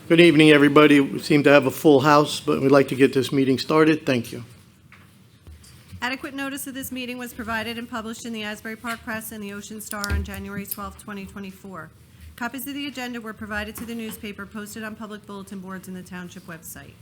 Good evening, everybody. We seem to have a full house, but we'd like to get this meeting started. Thank you. Adequate notice of this meeting was provided and published in the Asbury Park Press and the Ocean Star on January 12, 2024. Copies of the agenda were provided to the newspaper, posted on public bulletin boards in the Township website.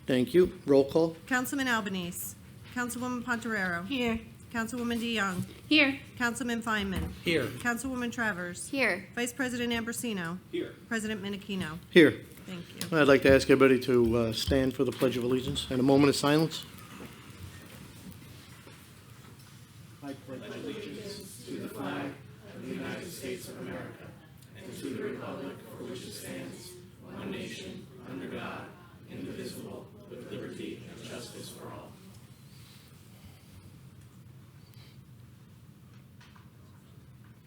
Thank you. Roll call. Councilman Albanese. Councilwoman Pontoriero. Here. Councilwoman DeYoung. Here. Councilman Feynman. Here. Councilwoman Travers. Here. Vice President Ambrosino. Here. President Menachino. Here. Thank you. I'd like to ask everybody to stand for the Pledge of Allegiance and a moment of silence. I pledge allegiance to the flag of the United States of America and to the republic for which it stands, one nation, under God, indivisible, with liberty and justice for all.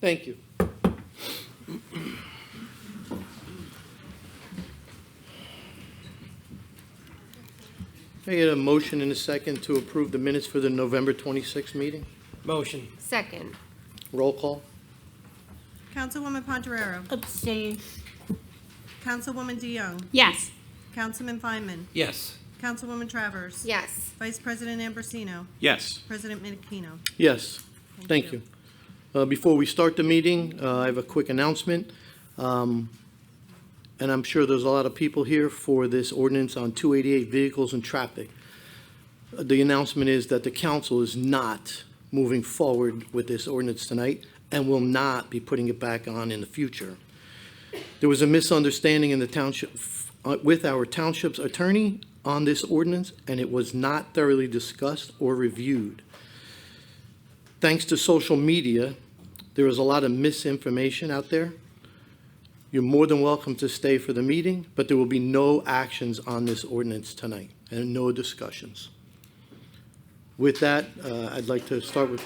Thank you. I get a motion and a second to approve the minutes for the November 26th meeting. Motion. Second. Roll call. Councilwoman Pontoriero. Abstain. Councilwoman DeYoung. Yes. Councilman Feynman. Yes. Councilwoman Travers. Yes. Vice President Ambrosino. Yes. President Menachino. Yes, thank you. Before we start the meeting, I have a quick announcement. And I'm sure there's a lot of people here for this ordinance on 288 vehicles and traffic. The announcement is that the council is not moving forward with this ordinance tonight and will not be putting it back on in the future. There was a misunderstanding in the township with our township's attorney on this ordinance, and it was not thoroughly discussed or reviewed. Thanks to social media, there is a lot of misinformation out there. You're more than welcome to stay for the meeting, but there will be no actions on this ordinance tonight and no discussions. With that, I'd like to start with.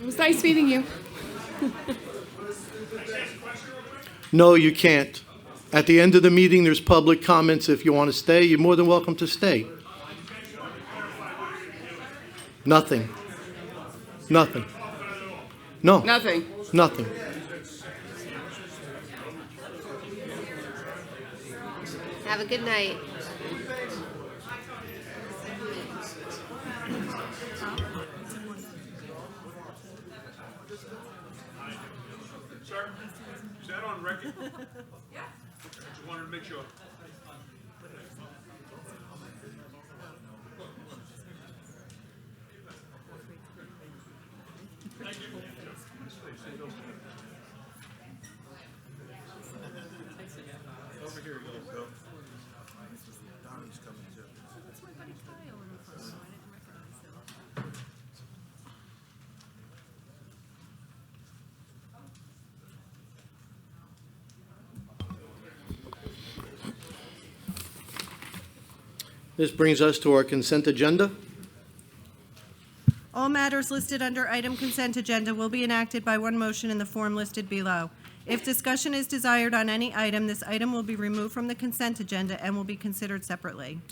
It was nice meeting you. No, you can't. At the end of the meeting, there's public comments. If you want to stay, you're more than welcome to stay. Nothing. Nothing. No. Nothing. Nothing. Have a good night. Sir, is that on record? Yeah. Just wanted to make sure. Thank you. Over here you go. Donnie's coming too. That's my buddy Kyle in the photo. I didn't recognize him. This brings us to our consent agenda. All matters listed under item consent agenda will be enacted by one motion in the form listed below. If discussion is desired on any item, this item will be removed from the consent agenda and will be considered separately.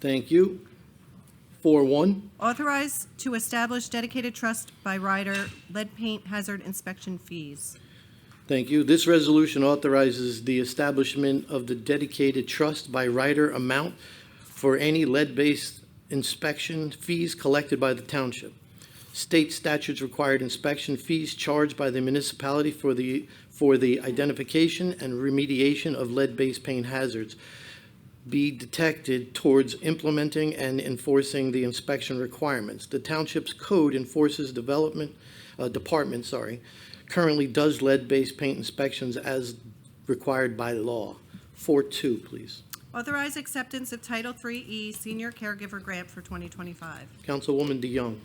Thank you. 4-1. Authorize to establish dedicated trust by rider lead paint hazard inspection fees. Thank you. This resolution authorizes the establishment of the dedicated trust by rider amount for any lead-based inspection fees collected by the township. State statutes required inspection fees charged by the municipality for the identification and remediation of lead-based paint hazards be detected towards implementing and enforcing the inspection requirements. The township's code enforces department currently does lead-based paint inspections as required by law. 4-2, please. Authorize acceptance of Title III-E Senior Caregiver Grant for 2025. Councilwoman DeYoung.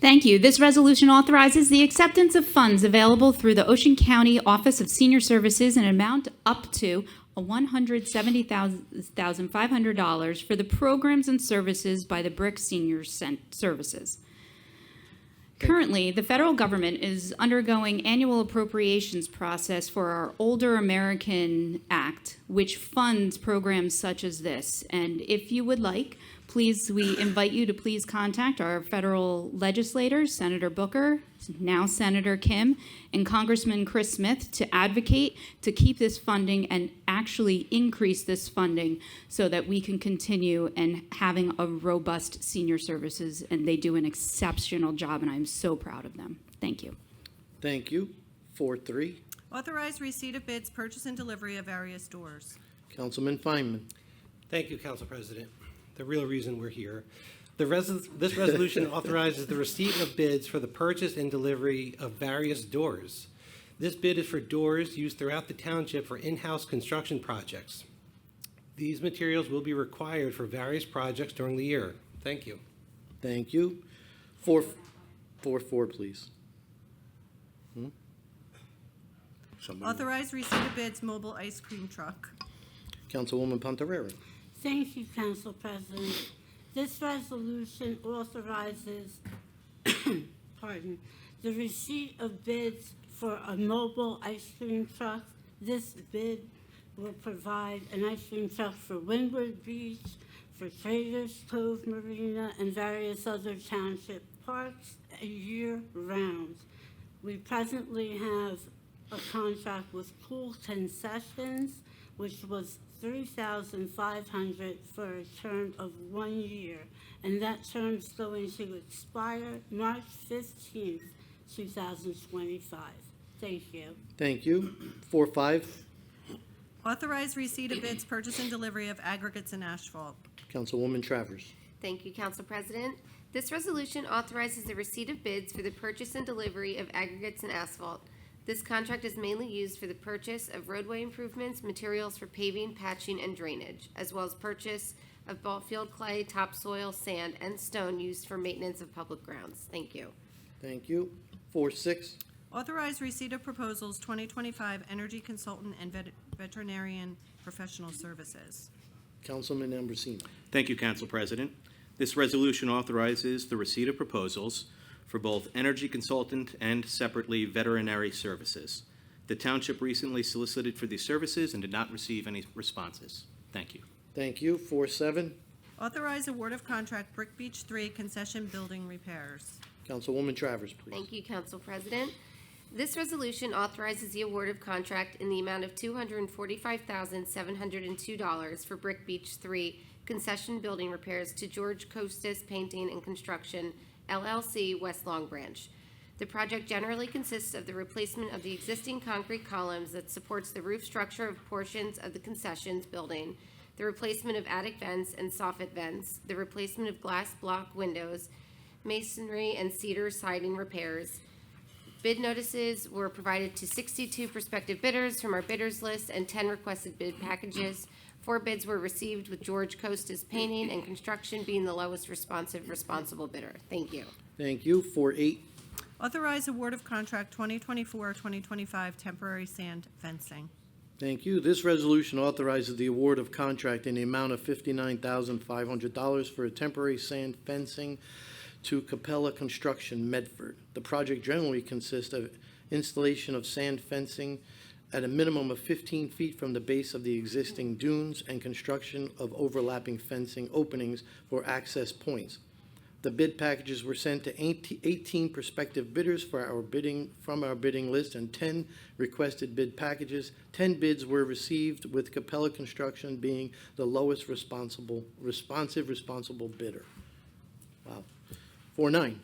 Thank you. This resolution authorizes the acceptance of funds available through the Ocean County Office of Senior Services in an amount up to $170,500 for the programs and services by the BRIC Senior Services. Currently, the federal government is undergoing annual appropriations process for our Older American Act, which funds programs such as this. And if you would like, We invite you to please contact our federal legislators, Senator Booker, now Senator Kim, and Congressman Chris Smith to advocate to keep this funding and actually increase this funding so that we can continue and having a robust senior services, and they do an exceptional job, and I'm so proud of them. Thank you. Thank you. 4-3. Authorize receipt of bids, purchase and delivery of various doors. Councilman Feynman. Thank you, Council President. The real reason we're here. This resolution authorizes the receipt of bids for the purchase and delivery of various doors. This bid is for doors used throughout the township for in-house construction projects. These materials will be required for various projects during the year. Thank you. Thank you. 4-4, please. Somebody- Authorize receipt of bids, mobile ice cream truck. Councilwoman Pontarera. Thank you, Council President. This resolution authorizes, the receipt of bids for a mobile ice cream truck. This bid will provide an ice cream truck for Windward Beach, for Traders Cove Marina, and various other township parks year-round. We presently have a contract with Cool Concessions, which was $3,500 for a term of 1 year, and that term's going to expire March 15th, 2025. Thank you. Thank you. 4-5. Authorize receipt of bids, purchase and delivery of aggregates and asphalt. Councilwoman Travers. Thank you, Council President. This resolution authorizes the receipt of bids for the purchase and delivery of aggregates and asphalt. This contract is mainly used for the purchase of roadway improvements, materials for paving, patching, and drainage, as well as purchase of ball field clay, topsoil, sand, and stone used for maintenance of public grounds. Thank you. Thank you. 4-6. Authorize receipt of proposals 2025 energy consultant and veterinarian professional services. Councilman Ambrosino. Thank you, Council President. This resolution authorizes the receipt of proposals for both energy consultant and separately veterinary services. The township recently solicited for these services and did not receive any responses. Thank you. Thank you. 4-7. Authorize award of contract Brick Beach 3 concession building repairs. Councilwoman Travers, please. Thank you, Council President. This resolution authorizes the award of contract in the amount of $245,702 for Brick Beach 3 concession building repairs to George Costas Painting and Construction, LLC, West Long Branch. The project generally consists of the replacement of the existing concrete columns that supports the roof structure of portions of the concessions building, the replacement of attic vents and soffit vents, the replacement of glass block windows, masonry and cedar siding repairs. Bid notices were provided to 62 prospective bidders from our bidders list and 10 requested bid packages. 4 bids were received, with George Costas Painting and Construction being the lowest responsible bidder. Thank you. Thank you. 4-8. Authorize award of contract 2024-2025 temporary sand fencing. Thank you. This resolution authorizes the award of contract in the amount of $59,500 for a temporary sand fencing to Capella Construction, Medford. The project generally consists of installation of sand fencing at a minimum of 15 feet from the base of the existing dunes and construction of overlapping fencing openings for access points. The bid packages were sent to 18 prospective bidders from our bidding list and 10 requested bid packages. 10 bids were received, with Capella Construction being the lowest responsible bidder. Wow. 4-9.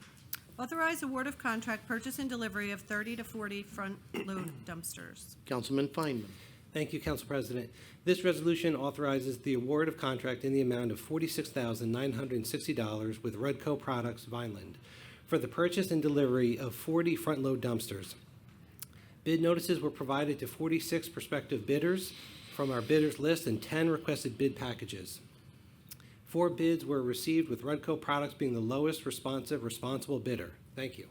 Authorize award of contract purchase and delivery of 30 to 40 front-load dumpsters. Councilman Feynman. Thank you, Council President. This resolution authorizes the award of contract in the amount of $46,960 with Rudco Products, Vineland, for the purchase and delivery of 40 front-load dumpsters. Bid notices were provided to 46 prospective bidders from our bidders list and 10 requested bid packages. 4 bids were received, with Rudco Products being the lowest responsible bidder. Thank you.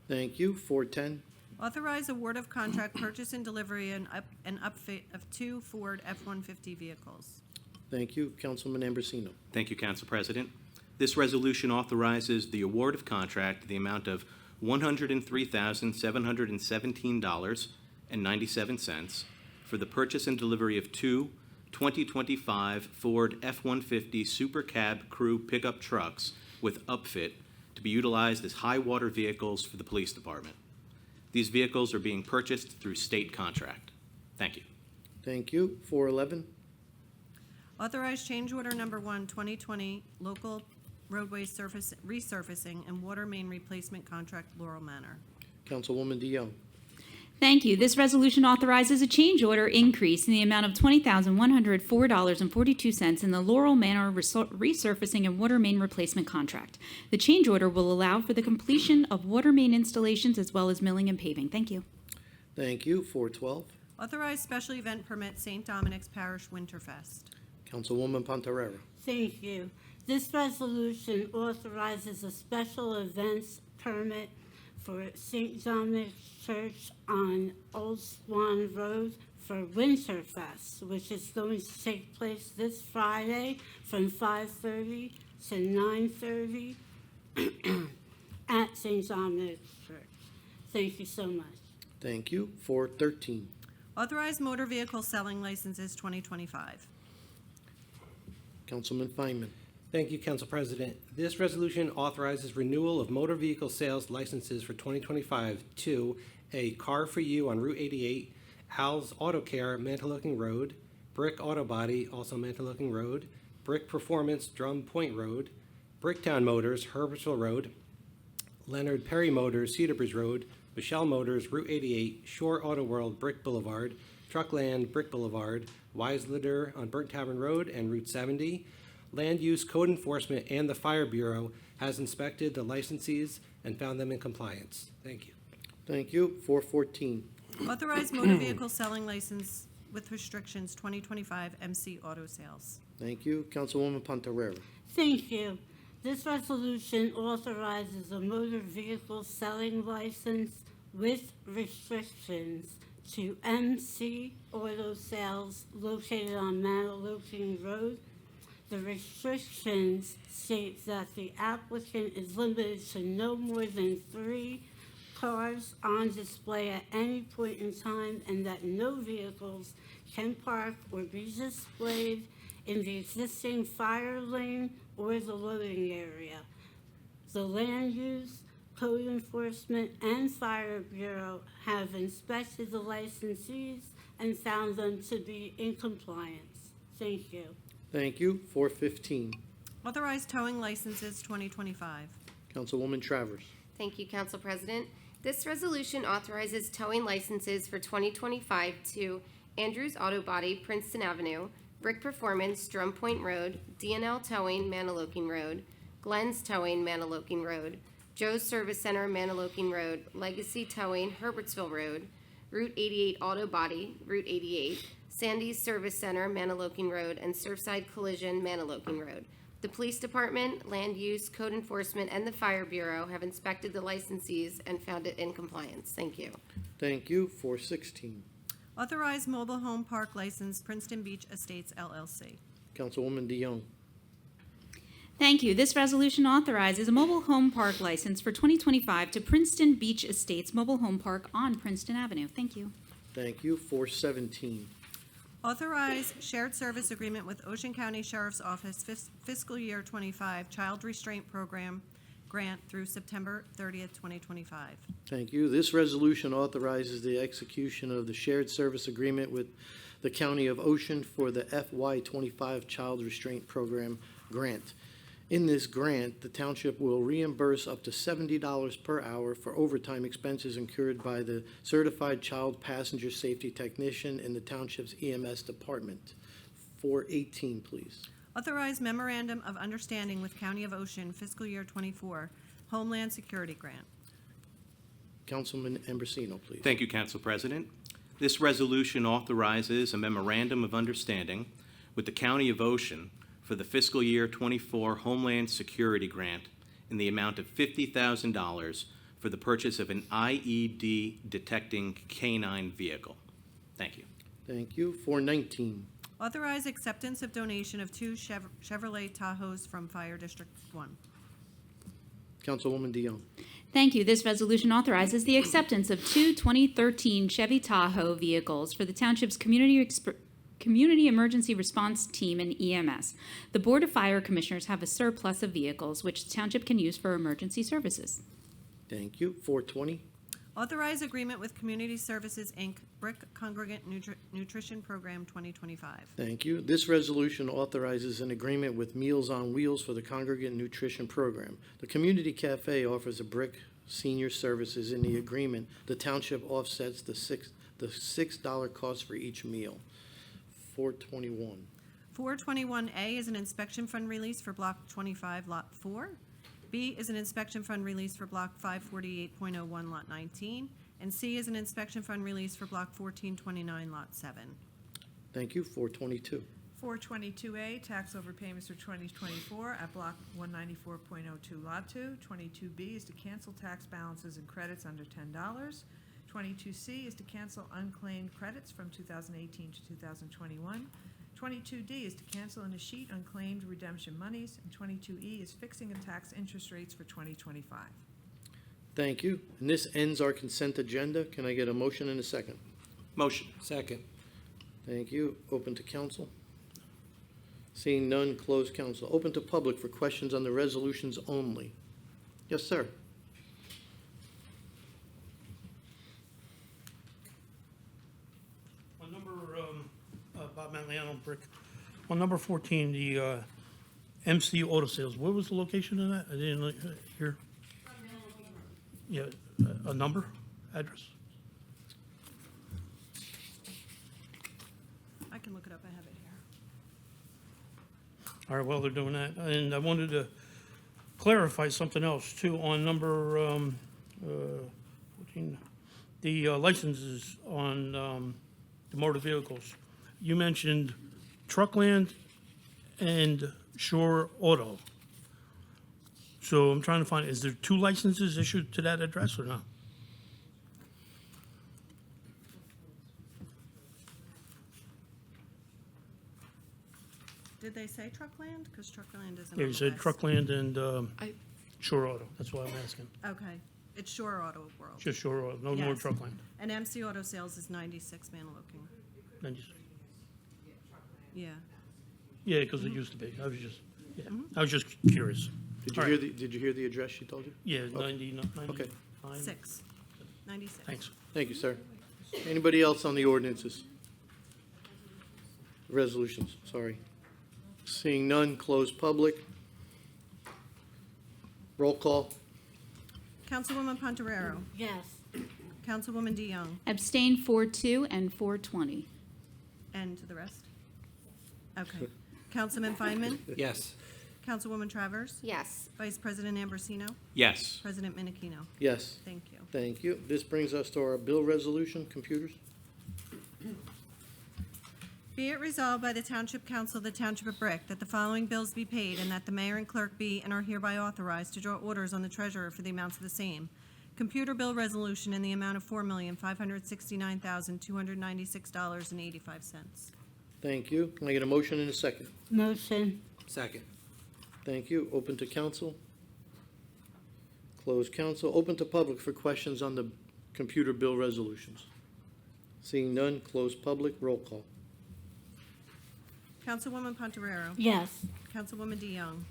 Thank you. 4-10. Authorize award of contract purchase and delivery and upfit of 2 Ford F-150 vehicles. Thank you. Councilman Ambrosino. Thank you, Council President. This resolution authorizes the award of contract in the amount of $103,717.97 for the purchase and delivery of 2 2025 Ford F-150 Super Cab Crew pickup trucks with upfit to be utilized as high-water vehicles for the police department. These vehicles are being purchased through state contract. Thank you. Thank you. 411. Authorize change order number 1, 2020, local roadway surface resurfacing and water main replacement contract, Laurel Manor. Councilwoman DeYoung. Thank you. This resolution authorizes a change order increase in the amount of $20,104.42 in the Laurel Manor resurfacing and water main replacement contract. The change order will allow for the completion of water main installations as well as milling and paving. Thank you. Thank you. 412. Authorize special event permit, St. Dominic's Parish Winterfest. Councilwoman Pontarera. Thank you. This resolution authorizes a special events permit for St. Dominic's Church on Old Swan Road for Winterfest, which is going to take place this Friday from 5:30 to 9:30 at St. Dominic's Church. Thank you so much. Thank you. 413. Authorize motor vehicle selling licenses 2025. Councilman Feynman. Thank you, Council President. This resolution authorizes renewal of motor vehicle sales licenses for 2025 to A Car for You on Route 88, Al's Auto Care, Mantaloking Road, Brick Auto Body, also Mantaloking Road, Brick Performance, Drum Point Road, Bricktown Motors, Herbertsville Road, Leonard Perry Motors, Cedar Bridge Road, Michelle Motors, Route 88, Shore Auto World, Brick Boulevard, Truckland, Brick Boulevard, Weislider on Burnt Tavern Road and Route 70. Land Use Code Enforcement and the Fire Bureau has inspected the licensees and found them in compliance. Thank you. Thank you. 414. Authorize motor vehicle selling license with restrictions 2025 MC Auto Sales. Thank you. Councilwoman Pontarera. Thank you. This resolution authorizes a motor vehicle selling license with restrictions to MC Auto Sales located on Mantaloking Road. The restrictions state that the applicant is limited to no more than 3 cars on display at any point in time, and that no vehicles can park or be displayed in the existing fire lane or the loading area. The Land Use, Code Enforcement, and Fire Bureau have inspected the licensees and found them to be in compliance. Thank you. Thank you. 415. Authorize towing licenses 2025. Councilwoman Travers. Thank you, Council President. This resolution authorizes towing licenses for 2025 to Andrews Auto Body, Princeton Avenue, Brick Performance, Drum Point Road, DNL Towing, Mantaloking Road, Glenn's Towing, Mantaloking Road, Joe's Service Center, Mantaloking Road, Legacy Towing, Herbertsville Road, Route 88 Auto Body, Route 88, Sandy's Service Center, Mantaloking Road, and Surfside Collision, Mantaloking Road. The Police Department, Land Use, Code Enforcement, and the Fire Bureau have inspected the licensees and found it in compliance. Thank you. Thank you. 416. Authorize mobile home park license, Princeton Beach Estates LLC. Councilwoman DeYoung. Thank you. This resolution authorizes a mobile home park license for 2025 to Princeton Beach Estates Mobile Home Park on Princeton Avenue. Thank you. Thank you. 417. Authorize shared service agreement with Ocean County Sheriff's Office fiscal year 25 Child Restraint Program grant through September 30th, 2025. Thank you. This resolution authorizes the execution of the shared service agreement with the County of Ocean for the FY25 Child Restraint Program grant. In this grant, the township will reimburse up to $70 per hour for overtime expenses incurred by the certified child passenger safety technician in the township's EMS department. 418, please. Authorize memorandum of understanding with County of Ocean fiscal year 24 Homeland Security Grant. Councilman Ambrosino, please. Thank you, Council President. This resolution authorizes a memorandum of understanding with the County of Ocean for the fiscal year 24 Homeland Security Grant in the amount of $50,000 for the purchase of an IED detecting canine vehicle. Thank you. Thank you. 419. Authorize acceptance of donation of 2 Chevrolet Tahoes from Fire District 1. Councilwoman DeYoung. Thank you. This resolution authorizes the acceptance of 2 2013 Chevy Tahoe vehicles for the township's community Community Emergency Response Team and EMS. The Board of Fire Commissioners have a surplus of vehicles which the township can use for emergency services. Thank you. 420. Authorize agreement with Community Services, Inc., Brick Congregant Nutrition Program 2025. Thank you. This resolution authorizes an agreement with Meals on Wheels for the Congregant Nutrition Program. The Community Cafe offers a brick senior services. In the agreement, the township offsets the $6 cost for each meal. 421. 421A is an inspection fund release for Block 25, Lot 4. B is an inspection fund release for Block 548.01, Lot 19. And C is an inspection fund release for Block 1429, Lot 7. Thank you. 422. 422A, tax overpayments for 2024 at Block 194.02, Lot 2. 22B is to cancel tax balances and credits under $10. 22C is to cancel unclaimed credits from 2018 to 2021. 22D is to cancel and escheat unclaimed redemption monies. And 22E is fixing and tax interest rates for 2025. Thank you. And this ends our consent agenda. Can I get a motion and a second? Motion. Second. Thank you. Open to council. Seeing none, close council. Open to public for questions on the resolutions only. Yes, sir. On number, Bob Manliano, Brick. On number 14, the MC Auto Sales, where was the location of that? I didn't hear. Yeah, a number, address? I can look it up. I have it here. All right, well, they're doing that. And I wanted to clarify something else, too, on number 14, the licenses on the motor vehicles. You mentioned Truckland and Shore Auto. So I'm trying to find, is there 2 licenses issued to that address or not? Did they say Truckland? Because Truckland isn't Yeah, on you the said list. Truckland and Shore Auto. That's why I'm asking. Okay. It's Shore Auto World. Just Shore Auto, no more Yes. Truckland. And MC Auto Sales is 96 Manaloking. Yeah. Yeah, because it used to be. I was just curious. Did you All hear right. did you hear the address she told you? Yeah, 95. Okay. 96. Thanks. Thank you, sir. Anybody else on the ordinances? Resolutions, sorry. Seeing none, close public. Roll call. Councilwoman Pontoriero. Yes. Councilwoman DeYoung. Abstain 4-2 and 420. And to the rest? Okay. Councilman Feynman. Yes. Councilwoman Travers. Yes. Vice President Ambrosino. Yes. President Menachino. Yes, Thank you. thank you. This brings us to our bill resolution, computers. Be it resolved by the Township Council of the Township of Brick that the following bills be paid and that the mayor and clerk be and are hereby authorized to draw orders on the treasurer for the amounts of the same. Computer bill resolution in the amount of $4,569,296.85. Thank you. Can I get a motion and a second? Motion. Second. Thank you. Open to council. Close council. Open to public for questions on the computer bill resolutions. Seeing none, close public. Roll call. Councilwoman Pontoriero. Yes. Councilwoman DeYoung.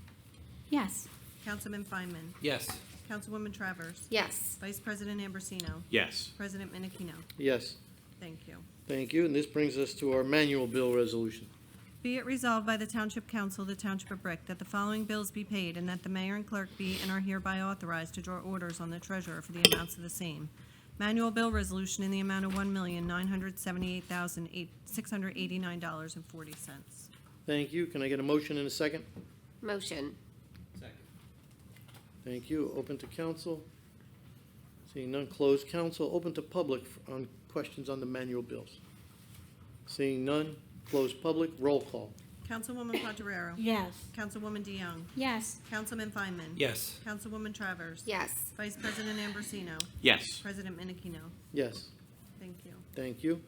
Yes. Councilman Feynman. Yes. Councilwoman Travers. Yes. Vice President Ambrosino. Yes. President Menachino. Yes, Thank you. thank you. And this brings us to our manual bill resolution. Be it resolved by the Township Council of the Township of Brick that the following bills be paid and that the mayor and clerk be and are hereby authorized to draw orders on the treasurer for the amounts of the same. Manual bill resolution in the amount of $1,978,689.40. Thank you. Can I get a motion and a second? Motion. Second. Thank you. Open to council. Seeing none, close council. Open to public on questions on the manual bills. Seeing none, close public. Roll call. Councilwoman Pontoriero. Yes. Councilwoman DeYoung. Yes. Councilman Feynman. Yes. Councilwoman Travers. Yes. Vice President Ambrosino. Yes. President Menachino. Yes, Thank you. thank you.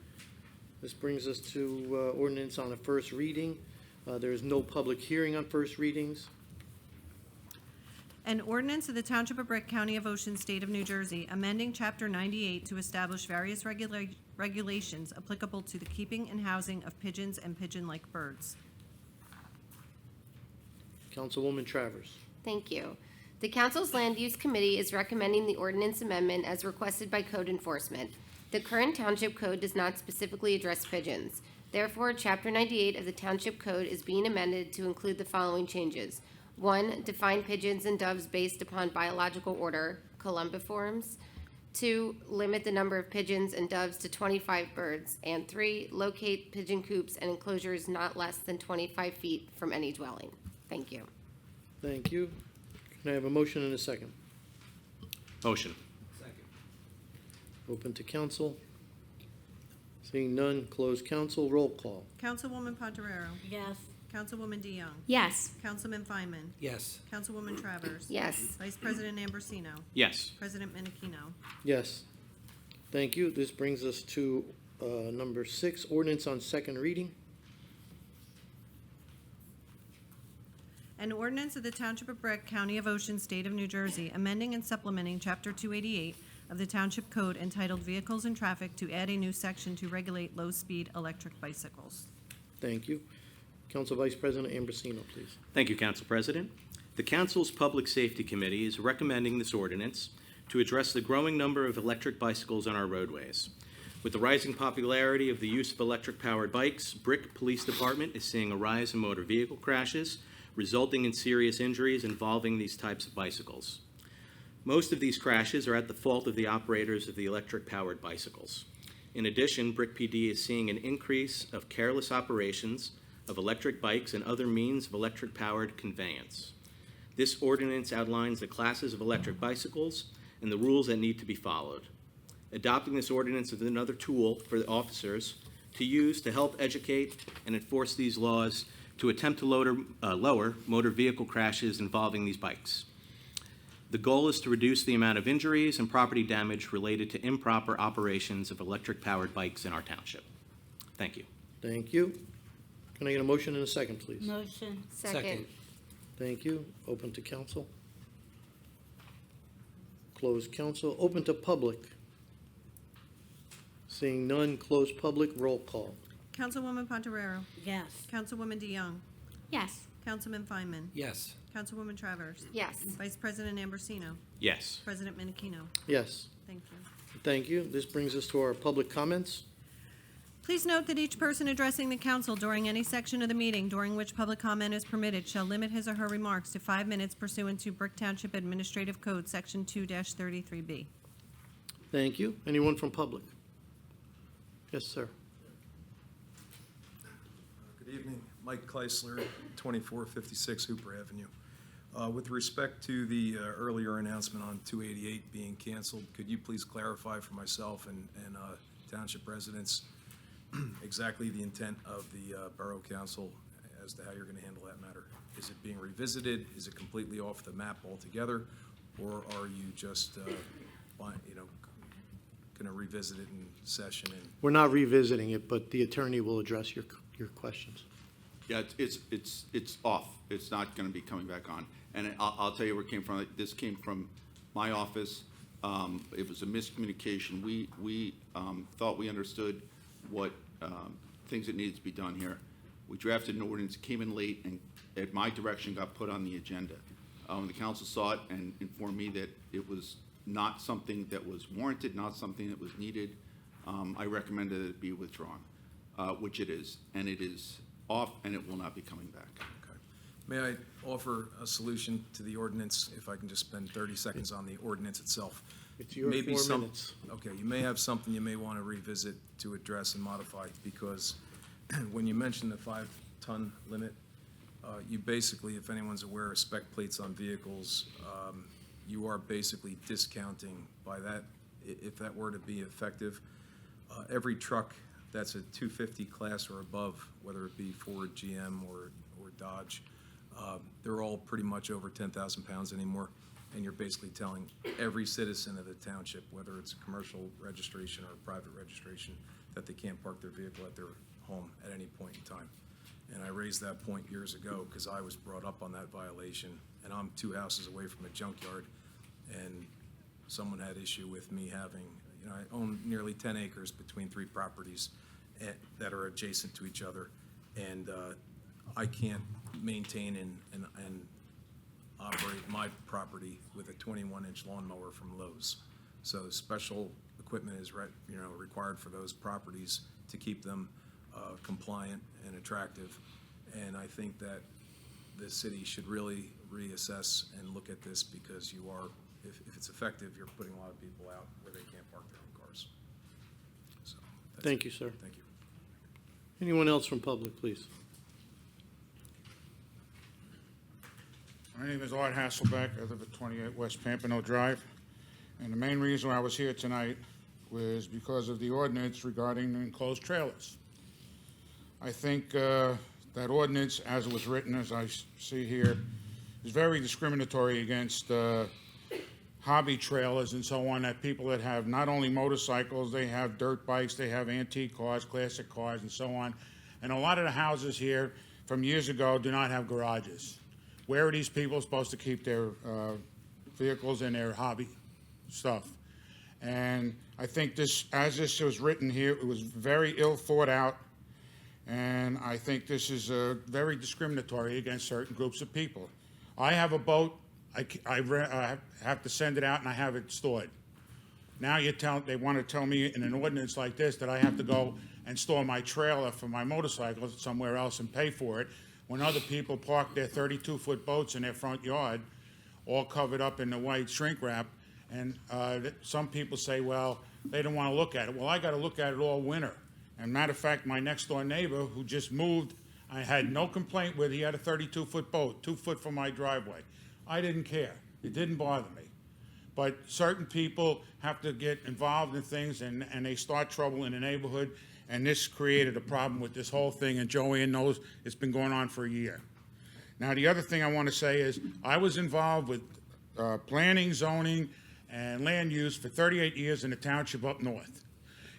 This brings us to ordinance on a first reading. There is no public hearing on first readings. An ordinance of the Township of Brick, County of Ocean, State of New Jersey, amending Chapter 98 to establish various regulations applicable to the keeping and housing of pigeons and pigeon-like birds. Councilwoman Travers. Thank you. The council's Land Use Committee is recommending the ordinance amendment as requested by code enforcement. The current township code does not specifically address pigeons. Therefore, Chapter 98 of the Township Code is being amended to include the following changes. 1, define pigeons and doves based upon biological order, columbiforms. 2, limit the number of pigeons and doves to 25 birds. And 3, locate pigeon coops and enclosures not less than 25 feet from any dwelling. Thank you. Thank you. Can I have a motion and a second? Motion. Open to council. Seeing none, close council. Roll call. Councilwoman Pontoriero. Yes. Councilwoman DeYoung. Yes. Councilman Feynman. Yes. Councilwoman Travers. Yes. Vice President Ambrosino. Yes. President Menachino. Yes. Thank you. This brings us to number 6, ordinance on second reading. An ordinance of the Township of Brick, County of Ocean, State of New Jersey, amending and supplementing Chapter 288 of the Township Code entitled Vehicles and Traffic to add a new section to regulate low-speed electric bicycles. Thank you. Council Vice President Ambrosino, please. Thank you, Council President. The Council's Public Safety Committee is recommending this ordinance to address the growing number of electric bicycles on our roadways. With the rising popularity of the use of electric-powered bikes, Brick Police Department is seeing a rise in motor vehicle crashes, resulting in serious injuries involving these types of bicycles. Most of these crashes are at the fault of the operators of the electric-powered bicycles. In addition, Brick PD is seeing an increase of careless operations of electric bikes and other means of electric-powered conveyance. This ordinance outlines the classes of electric bicycles and the rules that need to be followed. Adopting this ordinance is another tool for the officers to use to help educate and enforce these laws to attempt to lower motor vehicle crashes involving these bikes. The goal is to reduce the amount of injuries and property damage related to improper operations of electric-powered bikes in our township. Thank you. Thank you. Can I get a motion and a second, please? Motion. Second. Thank you. Open to council. Close council. Open to public. Seeing none, close public. Roll call. Councilwoman Pontoriero. Yes. Councilwoman DeYoung. Yes. Councilman Feynman. Yes. Councilwoman Travers. Yes. Vice President Ambrosino. Yes. President Menachino. Yes. Thank you. Thank you. This brings us to our public comments. Please note that each person addressing the council during any section of the meeting during which public comment is permitted shall limit his or her remarks to 5 minutes pursuant to Brick Township Administrative Code, Section 2-33B. Thank you. Anyone from public? Yes, sir. Good evening. Mike Kleisler, 2456 Hooper Avenue. With respect to the earlier announcement on 288 being canceled, could you please clarify for myself and township residents exactly the intent of the Borough Council as to how you're going to handle that matter? Is it being revisited? Is it completely off the map altogether? Or are you just, going to revisit it in session? We're not revisiting it, but the attorney will address your questions. Yeah, it's off. It's not going to be coming back on. And I'll tell you where it came from. This came from my office. It was a miscommunication. We thought we understood what things that needed to be done here. We drafted an ordinance, came in late, and at my direction got put on the agenda. When the council saw it and informed me that it was not something that was warranted, not something that was needed, I recommended that it be withdrawn, which it is. And it is off, and it will not be coming back. Okay. May I offer a solution to the ordinance, if I can just spend 30 seconds on the ordinance itself? It's your Maybe 4 minutes. Okay, you may have something you may want to revisit to address and modify, because when you mention the 5-ton limit, you basically, if anyone's aware of spec plates on vehicles, you are basically discounting by that, if that were to be effective, every truck that's a 250 class or above, whether it be Ford, GM, or Dodge, they're all pretty much over 10,000 pounds anymore. And you're basically telling every citizen of the township, whether it's a commercial registration or a private registration, that they can't park their vehicle at their home at any point in time. And I raised that point years ago because I was brought up on that violation, and I'm 2 houses away from a junkyard, and someone had issue with me having, I own nearly 10 acres between 3 properties that are adjacent to each other, and I can't maintain and operate my property with a 21-inch lawnmower from Lowe's. So special equipment is required for those properties to keep them compliant and attractive. And I think that the city should really reassess and look at this, because you are, if it's effective, you're putting a lot of people out where they can't park their own cars. So, Thank you, sir. Thank you. Anyone else from public, please? My name is Art Hasselbeck. I live at 28 West Pampano Drive. And the main reason why I was here tonight was because of the ordinance regarding the enclosed trailers. I think that ordinance, as it was written, as I see here, is very discriminatory against hobby trailers and so on, that people that have not only motorcycles, they have dirt bikes, they have antique cars, classic cars, and so on. And a lot of the houses here from years ago do not have garages. Where are these people supposed to keep their vehicles and their hobby stuff? And I think this, as this was written here, it was very ill thought out, and I think this is very discriminatory against certain groups of people. I have a boat. I have to send it out, and I have it stored. Now they want to tell me in an ordinance like this that I have to go and store my trailer for my motorcycle somewhere else and pay for it, when other people park their 32-foot boats in their front yard, all covered up in the white shrink wrap. And some people say, well, they don't want to look at it. Well, I got to look at it all winter. And matter of fact, my next-door neighbor, who just moved, I had no complaint with. He had a 32-foot boat, 2 foot from my driveway. I didn't care. It didn't bother me. But certain people have to get involved in things, and they start trouble in the neighborhood. And this created a problem with this whole thing, and Joanne knows it's been going on for a year. Now, the other thing I want to say is I was involved with planning, zoning, and land use for 38 years in the township up north.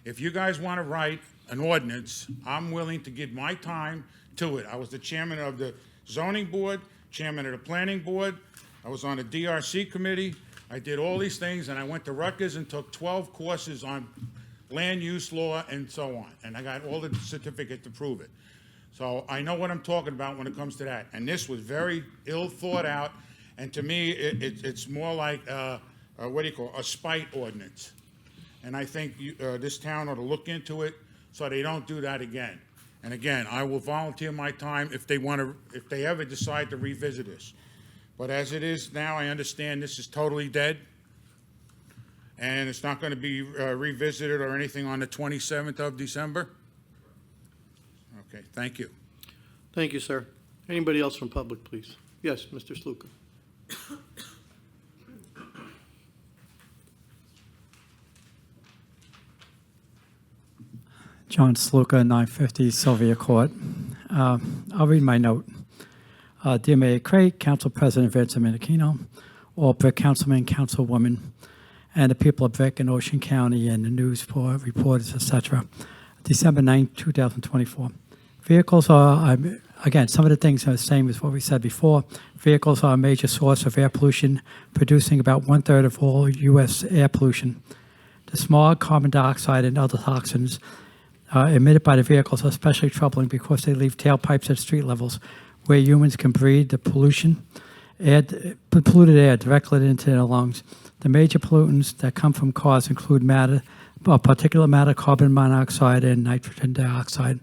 If you guys want to write an ordinance, I'm willing to give my time to it. I was the chairman of the zoning board, chairman of the planning board. I was on the DRC committee. I did all these things, and I went to Rutgers and took 12 courses on land use law and so on, and I got all the certificates to prove it. So I know what I'm talking about when it comes to that. And this was very ill thought out, and to me, it's more like a spite ordinance. And I think this town ought to look into it so they don't do that again. And again, I will volunteer my time if they ever decide to revisit this. But as it is now, I understand this is totally dead, and it's not going to be revisited or anything on the 27th of December? Okay, thank you. Thank you, sir. Anybody else from public, please? Yes, Mr. Sluka. John Sluka, 950 Sylvia Court. I'll read my note. Dear Mayor Craig, Council President Vincent Minikino, all Brick Councilmen, Councilwoman, and the people of Brick and Ocean County and the news reporters, etc. December 9, 2024. Vehicles are, again, some of the things are the same as what we said before. Vehicles are a major source of air pollution, producing about 1/3 of all U.S. air pollution. The smog, carbon dioxide, and other toxins emitted by the vehicles are especially troubling because they leave tailpipes at street levels where humans can breathe the polluted air directly into their lungs. The major pollutants that come from cars include particulate matter, carbon monoxide, and nitrogen dioxide.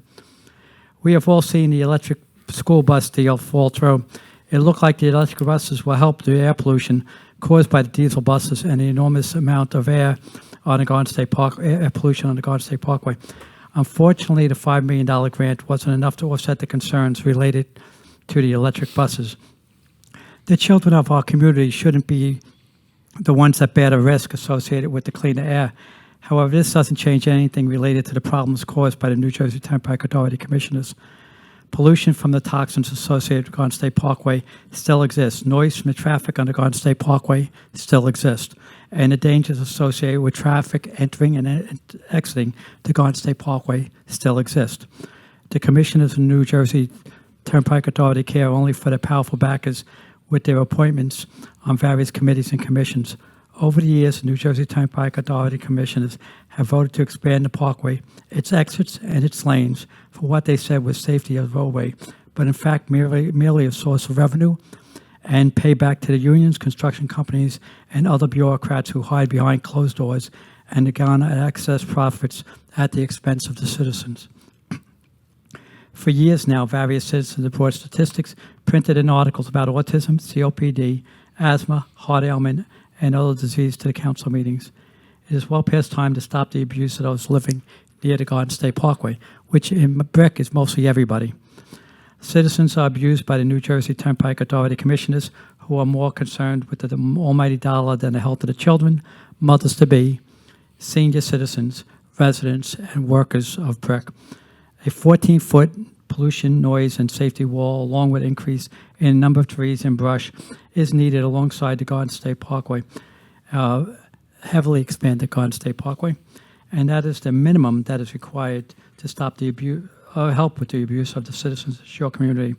We have all seen the electric school bus deal fall through. It looked like the electric buses will help the air pollution caused by the diesel buses and the enormous amount of air on the Garden State Park, air pollution on the Garden State Parkway. Unfortunately, the $5 million grant wasn't enough to offset the concerns related to the electric buses. The children of our community shouldn't be the ones that bear the risk associated with the cleaner air. However, this doesn't change anything related to the problems caused by the New Jersey Turnpike Authority commissioners. Pollution from the toxins associated with Garden State Parkway still exists. Noise from the traffic on the Garden State Parkway still exists. And the dangers associated with traffic entering and exiting the Garden State Parkway still exist. The commissioners in New Jersey Turnpike Authority care only for the powerful backers with their appointments on various committees and commissions. Over the years, the New Jersey Turnpike Authority Commissioners have voted to expand the parkway, its exits, and its lanes for what they said was safety of the roadway, but in fact merely a source of revenue and payback to the unions, construction companies, and other bureaucrats who hide behind closed doors and to garner excess profits at the expense of the citizens. For years now, various citizens have brought statistics printed in articles about autism, COPD, asthma, heart ailment, and other disease to the council meetings. It is well past time to stop the abuse of those living near the Garden State Parkway, which in Brick is mostly everybody. Citizens are abused by the New Jersey Turnpike Authority Commissioners, who are more concerned with the almighty dollar than the health of the children, mothers-to-be, senior citizens, residents, and workers of Brick. A 14-foot pollution, noise, and safety wall, along with increase in number of trees and brush, is needed alongside the Garden State Parkway, heavily expanded Garden State Parkway, and that is the minimum that is required to stop the abuse, help with the abuse of the citizens of the Shore community.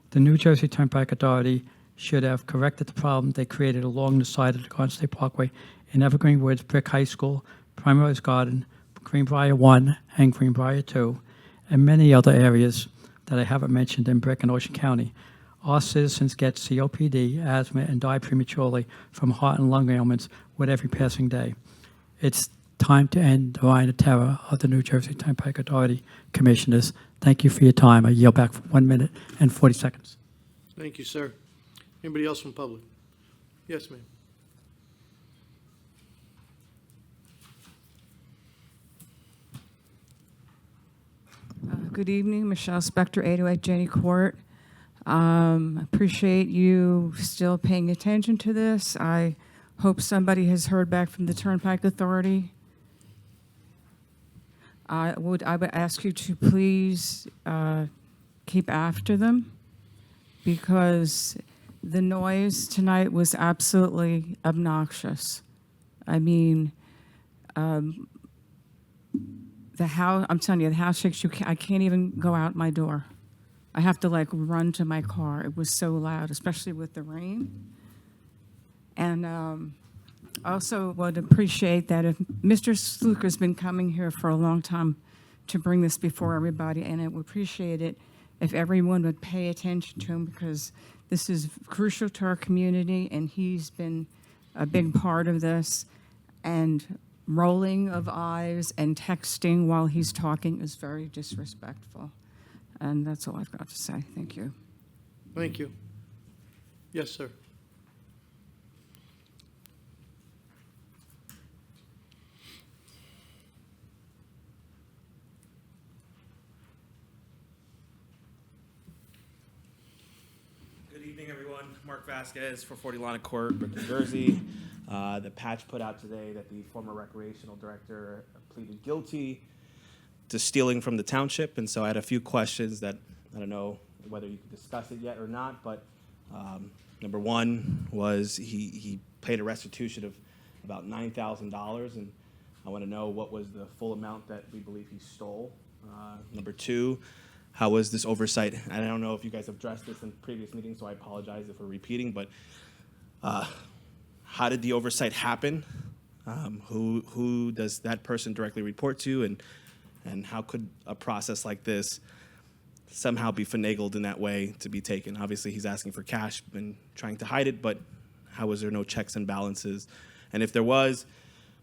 The New Jersey Turnpike Authority should have corrected the problem they created along the side of the Garden State Parkway in Evergreen Woods, Brick High School, Primrose Garden, Greenbrier 1, and Greenbrier 2, and many other areas that I haven't mentioned in Brick and Ocean County. Our citizens get COPD, asthma, and die prematurely from heart and lung ailments with every passing day. It's time to end the reign of terror of the New Jersey Turnpike Authority Commissioners. Thank you for your time. I yield back for 1 minute and 40 seconds. Thank you, sir. Anybody else from public? Yes, ma'am. Good evening, Michelle Spector, 808 Jenny Court. Appreciate you still paying attention to this. I hope somebody has heard back from the Turnpike Authority. I would ask you to please keep after them, because the noise tonight was absolutely obnoxious. I mean, the house, I'm telling you, the house shakes. I can't even go out my door. I have to like run to my car. It was so loud, especially with the rain. And also would appreciate that if Mr. Sluker's been coming here for a long time to bring this before everybody, and I would appreciate it if everyone would pay attention to him, because this is crucial to our community, and he's been a big part of this. And rolling of eyes and texting while he's talking is very disrespectful. And that's all I've got to say. Thank you. Thank you. Yes, sir. Good evening, everyone. Mark Vasquez, 440 Lana Court, Brick, New Jersey. The patch put out today that the former recreational director pleaded guilty to stealing from the township, and so I had a few questions that I don't know whether you can discuss it yet or not, but number one was he paid a restitution of about $9,000, and I want to know what was the full amount that we believe he stole. Number two, how was this oversight? I don't know if you guys have addressed this in previous meetings, so I apologize if we're repeating, but how did the oversight happen? Who does that person directly report to, and how could a process like this somehow be finagled in that way to be taken? Obviously, he's asking for cash and trying to hide it, but how was there no checks and balances? And if there was,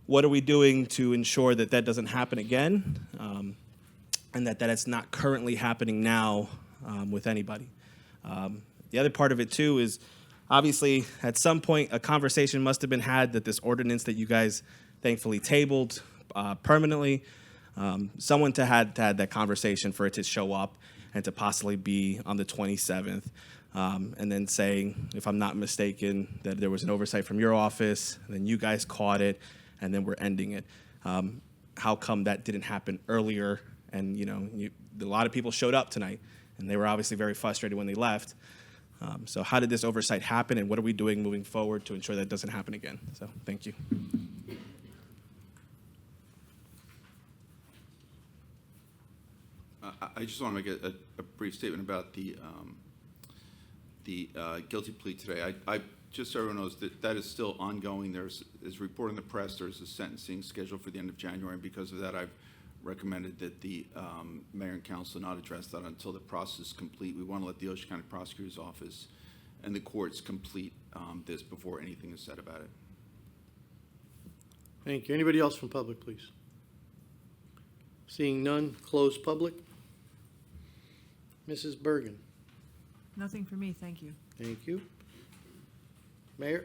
what are we doing to ensure that that doesn't happen again, and that it's not currently happening now with anybody? The other part of it, too, is obviously, at some point, a conversation must have been had that this ordinance that you guys thankfully tabled permanently, someone had that conversation for it to show up and to possibly be on the 27th, and then saying, if I'm not mistaken, that there was an oversight from your office, and then you guys caught it, and then we're ending it. How come that didn't happen earlier? And a lot of people showed up tonight, and they were obviously very frustrated when they left. So how did this oversight happen, and what are we doing moving forward to ensure that doesn't happen again? So thank you. I just want to make a brief statement about guilty plea today. Just so everyone knows, that is still ongoing. There's reported in the press, there's a sentencing scheduled for the end of January, and because of that, I've recommended that the mayor and council not address that until the process is complete. We want to let the Ocean County Prosecutor's Office and the courts complete this before anything is said about it. Thank you. Anybody else from public, please? Seeing none, close public. Mrs. Bergen. Nothing for me, thank you. Thank you. Mayor?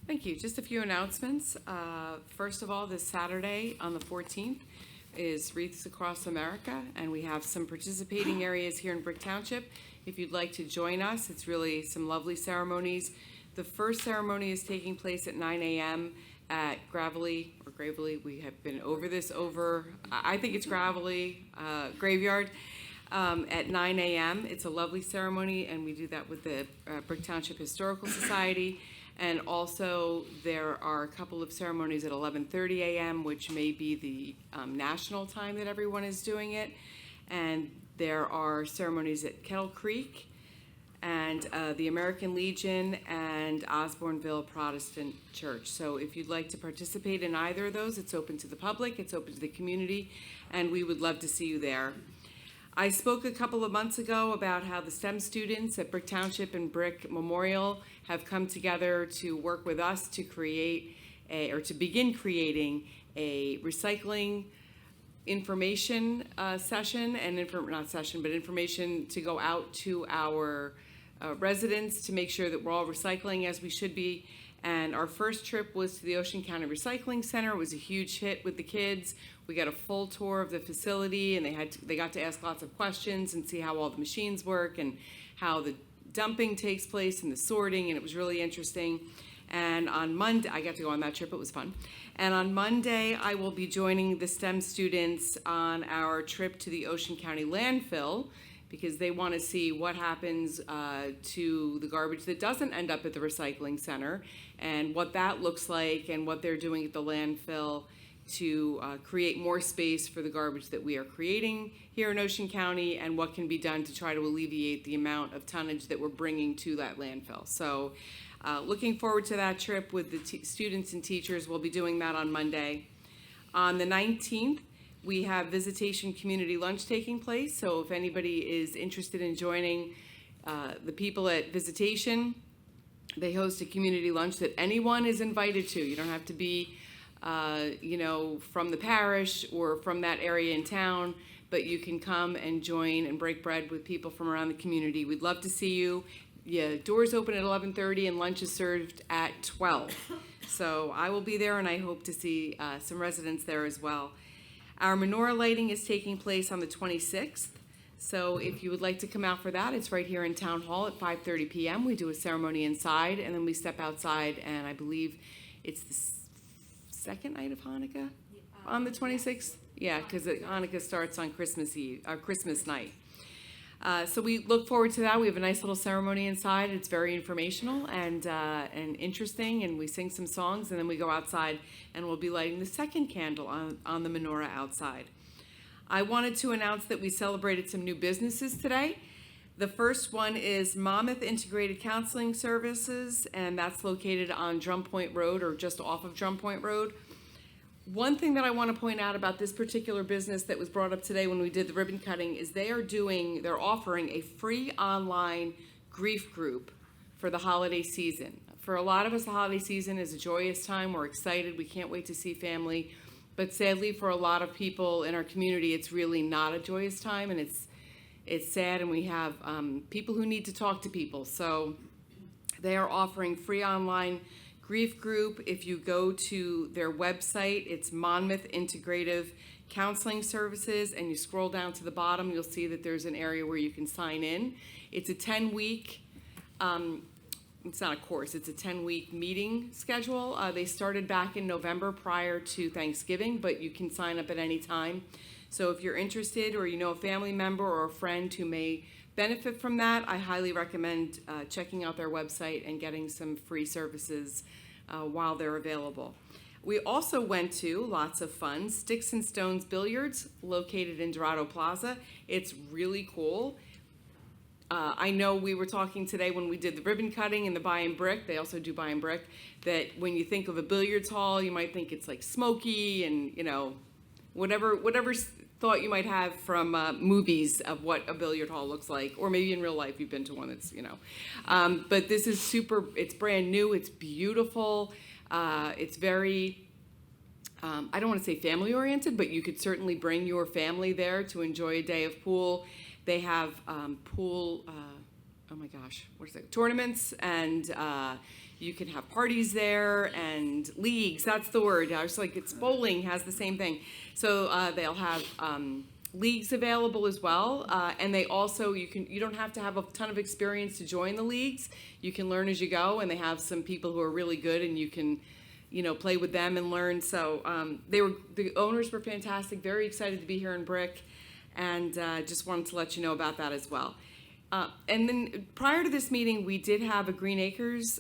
Thank you. Just a few announcements. First of all, this Saturday on the 14th is Wreaths Across America, and we have some participating areas here in Brick Township. If you'd like to join us, it's really some lovely ceremonies. The first ceremony is taking place at 9 a.m. at Gravely. We have been over this I think it's Gravely Graveyard. At 9 a.m. It's a lovely ceremony, and we do that with the Brick Township Historical Society. And also, there are a couple of ceremonies at 11:30 a.m., which may be the national time that everyone is doing it. And there are ceremonies at Kettle Creek and the American Legion and Osborneville Protestant Church. So if you'd like to participate in either of those, it's open to the public, it's open to the community, and we would love to see you there. I spoke a couple of months ago about how the STEM students at Brick Township and Brick Memorial have come together to work with us to create to begin creating a recycling information session and information to go out to our residents to make sure that we're all recycling as we should be. And our first trip was to the Ocean County Recycling Center. It was a huge hit with the kids. We got a full tour of the facility, and they got to ask lots of questions and see how all the machines work and how the dumping takes place and the sorting, and it was really interesting. And on Monday, I got to go on that trip. It was fun. And on Monday, I will be joining the STEM students on our trip to the Ocean County landfill, because they want to see what happens to the garbage that doesn't end up at the recycling center and what that looks like and what they're doing at the landfill to create more space for the garbage that we are creating here in Ocean County and what can be done to try to alleviate the amount of tonnage that we're bringing to that landfill. So looking forward to that trip with the students and teachers. We'll be doing that on Monday. On the 19th, we have Visitation Community Lunch taking place, so if anybody is interested in joining the people at Visitation, they host a community lunch that anyone is invited to. You don't have to be, from the parish or from that area in town, but you can come and join and break bread with people from around the community. We'd love to see you. Yeah, doors open at 11:30 and lunch is served at 12. So I will be there, and I hope to see some residents there as well. Our menorah lighting is taking place on the 26th, so if you would like to come out for that, it's right here in Town Hall at 5:30 p.m. We do a ceremony inside, and then we step outside, and I believe it's the second night of Hanukkah on the 26th? Yeah, because Hanukkah starts on Christmas Eve, or Christmas night. So we look forward to that. We have a nice little ceremony inside. It's very informational and interesting, and we sing some songs, and then we go outside, and we'll be lighting the second candle on the menorah outside. I wanted to announce that we celebrated some new businesses today. The first one is Monmouth Integrated Counseling Services, and that's located on Drum Point Road, or just off of Drum Point Road. One thing that I want to point out about this particular business that was brought up today when we did the ribbon cutting is they're offering a free online grief group for the holiday season. For a lot of us, the holiday season is a joyous time. We're excited. We can't wait to see family. But sadly, for a lot of people in our community, it's really not a joyous time, and it's sad, and we have people who need to talk to people. So they are offering free online grief group. If you go to their website, it's Monmouth Integrative Counseling Services, and you scroll down to the bottom, you'll see that there's an area where you can sign in. It's a 10-week, it's not a course, it's a 10-week meeting schedule. They started back in November prior to Thanksgiving, but you can sign up at any time. So if you're interested, or you know a family member or a friend who may benefit from that, I highly recommend checking out their website and getting some free services while they're available. We also went to, lots of fun, Sticks and Stones Billiards, located in Dorado Plaza. It's really cool. I know we were talking today when we did the ribbon cutting and the buy and brick, they also do buy and brick, that when you think of a billiards hall, you might think it's like smoky and, you know, whatever thought you might have from movies of what a billiard hall looks like, or maybe in real life you've been to one that's, you know. But this is super, it's brand new, it's beautiful, it's very, I don't want to say family oriented, but you could certainly bring your family there to enjoy a day of pool. They have pool, oh my gosh, what is it, tournaments, and you can have parties there, and leagues, that's the word. I was like, it's bowling has the same thing. So they'll have leagues available as well, and they also, you don't have to have a ton of experience to join the leagues. You can learn as you go, and they have some people who are really good, and you can, you know, play with them and learn. So the owners were fantastic, very excited to be here in Brick, and just wanted to let you know about that as well. And then prior to this meeting, we did have a Green Acres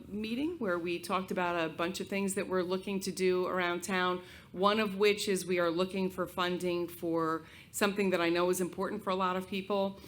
meeting where we talked about a bunch of things that we're looking to do around town, one of which is we are looking for funding for something that I know is important for a lot of people.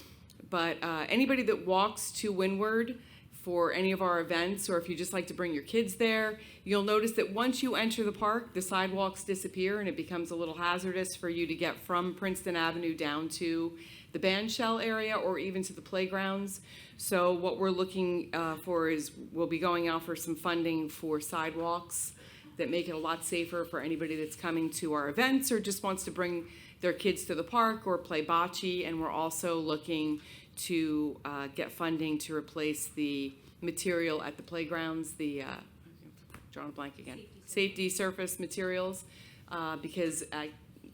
But anybody that walks to Windward for any of our events, or if you just like to bring your kids there, you'll notice that once you enter the park, the sidewalks disappear and it becomes a little hazardous for you to get from Princeton Avenue down to the band shell area or even to the playgrounds. So what we're looking for is we'll be going out for some funding for sidewalks that make it a lot safer for anybody that's coming to our events or just wants to bring their kids to the park or play bocce. And we're also looking to get funding to replace the material at the playgrounds, the, drawing a blank again, safety surface materials, because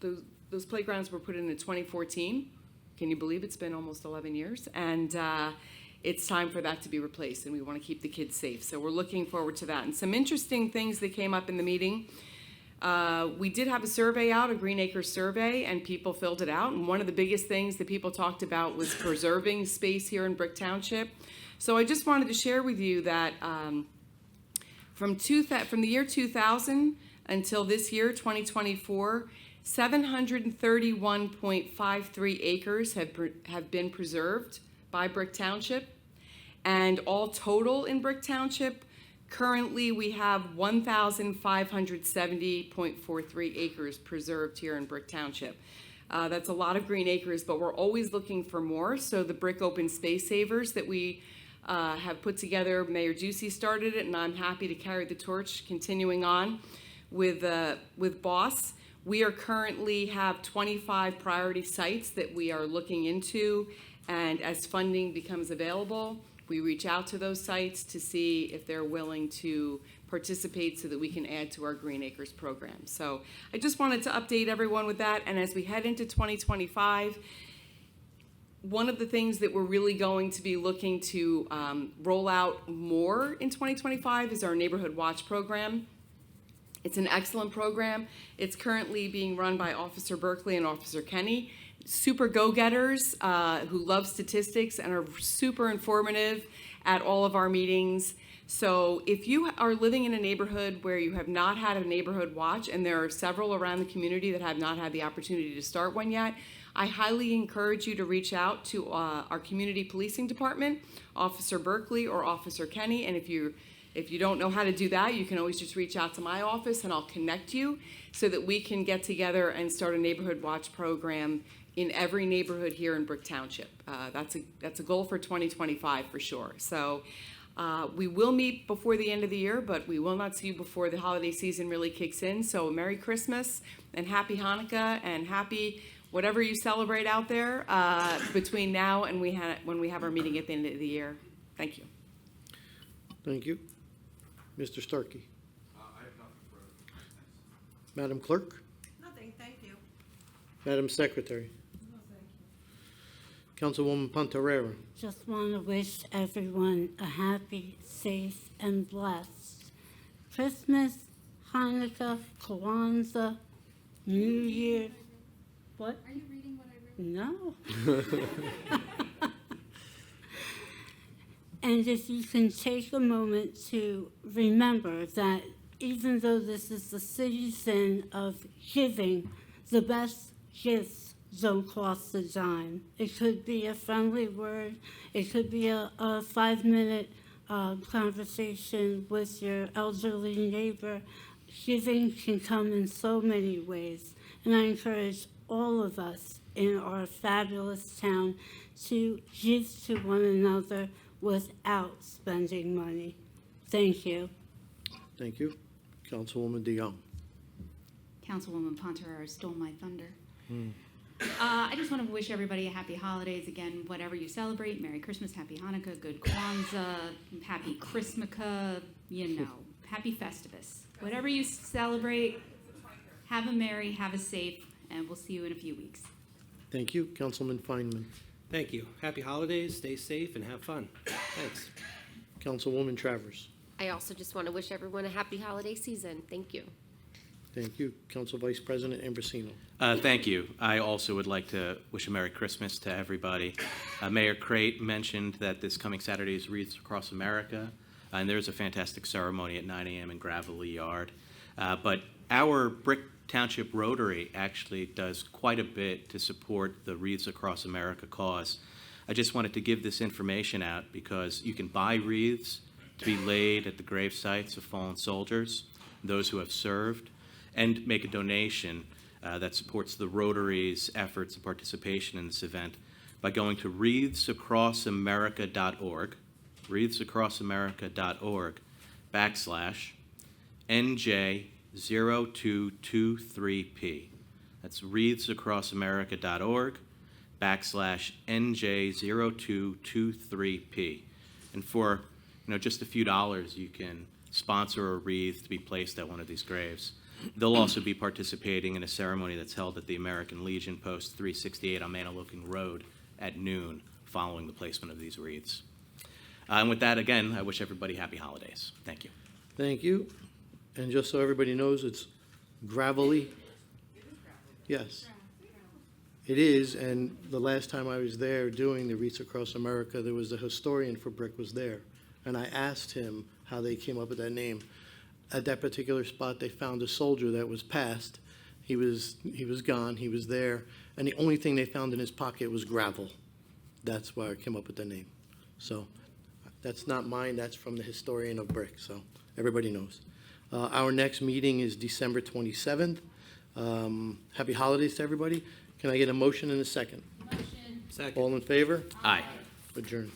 those playgrounds were put in 2014. Can you believe it's been almost 11 years? And it's time for that to be replaced, and we want to keep the kids safe. So we're looking forward to that. And some interesting things that came up in the meeting. We did have a survey out, a Green Acres survey, and people filled it out. And one of the biggest things that people talked about was preserving space here in Brick Township. So I just wanted to share with you that from the year 2000 until this year, 2024, 731.53 acres have been preserved by Brick Township. And all total in Brick Township, currently, we have 1,570.43 acres preserved here in Brick Township. That's a lot of green acres, but we're always looking for more. So the Brick Open Space Savers that we have put together, Mayor Ducey started it, and I'm happy to carry the torch continuing on with BOSS. We are currently have 25 priority sites that we are looking into, and as funding becomes available, we reach out to those sites to see if they're willing to participate so that we can add to our Green Acres program. So I just wanted to update everyone with that. And as we head into 2025, one of the things that we're really going to be looking to roll out more in 2025 is our Neighborhood Watch program. It's an excellent program. It's currently being run by Officer Berkeley and Officer Kenny. Super go-getters who love statistics and are super informative at all of our meetings. So if you are living in a neighborhood where you have not had a neighborhood watch, and there are several around the community that have not had the opportunity to start one yet, I highly encourage you to reach out to our community policing department, Officer Berkeley or Officer Kenny. And if you don't know how to do that, you can always just reach out to my office and I'll connect you so that we can get together and start a neighborhood watch program in every neighborhood here in Brick Township. That's a goal for 2025 for sure. So we will meet before the end of the year, but we will not see you before the holiday season really kicks in. So Merry Christmas and Happy Hanukkah and happy whatever you celebrate out there between now and when we have our meeting at the end of the year. Thank you. Thank you. Mr. Starkey. I have nothing further. Madam Clerk. Nothing, thank you. Madam Secretary. Councilwoman Pontarera. Just want to wish everyone a happy, safe, and blessed Christmas, Hanukkah, Kwanzaa, New Year. What? Are you reading what I wrote? No. And if you can take a moment to remember that even though this is the season of giving, the best gifts don't cost a dime. It could be a friendly word. It could be a 5-minute conversation with your elderly neighbor. Giving can come in so many ways, and I encourage all of us in our fabulous town to give to one another without spending money. Thank you. Thank you. Councilwoman DeYoung. Councilwoman Pontarara stole my thunder. I just want to wish everybody a happy holidays again, whatever you celebrate. Merry Christmas, Happy Hanukkah, Good Kwanzaa, Happy Christmaka, Happy Festivus. Whatever you celebrate, have a merry, have a safe, and we'll see you in a few weeks. Thank you. Councilman Feinman. Thank you. Happy holidays, stay safe, and have fun. Thanks. Councilwoman Travers. I also just want to wish everyone a happy holiday season. Thank you. Thank you. Council Vice President Ambrosino. Thank you. I also would like to wish a Merry Christmas to everybody. Mayor Crate mentioned that this coming Saturday is Wreaths Across America, and there's a fantastic ceremony at 9 a.m. in Gravelly Yard. But our Brick Township Rotary actually does quite a bit to support the Wreaths Across America cause. I just wanted to give this information out because you can buy wreaths to be laid at the grave sites of fallen soldiers, those who have served, and make a donation that supports the Rotary's efforts and participation in this event by going to wreathsacrossamerica.org, wreathsacrossamerica.org/NJ0223P. That's wreathsacrossamerica.org/NJ0223P. And for just a few dollars, you can sponsor a wreath to be placed at one of these graves. They'll also be participating in a ceremony that's held at the American Legion Post 368 on Manahawkin Road at noon following the placement of these wreaths. And with that, again, I wish everybody happy holidays. Thank you. Thank you. And just so everybody knows, it's Gravelly. Yes. It is, and the last time I was there doing the Wreaths Across America, there was a historian for Brick was there, and I asked him how they came up with that name. At that particular spot, they found a soldier that was passed. He was gone. He was there, and the only thing they found in his pocket was gravel. That's why I came up with the name. So that's not mine. That's from the historian of Brick. So everybody knows. Our next meeting is December 27th. Happy holidays to everybody. Can I get a motion and a second? Motion. Second. All in favor? Aye. Adjourned.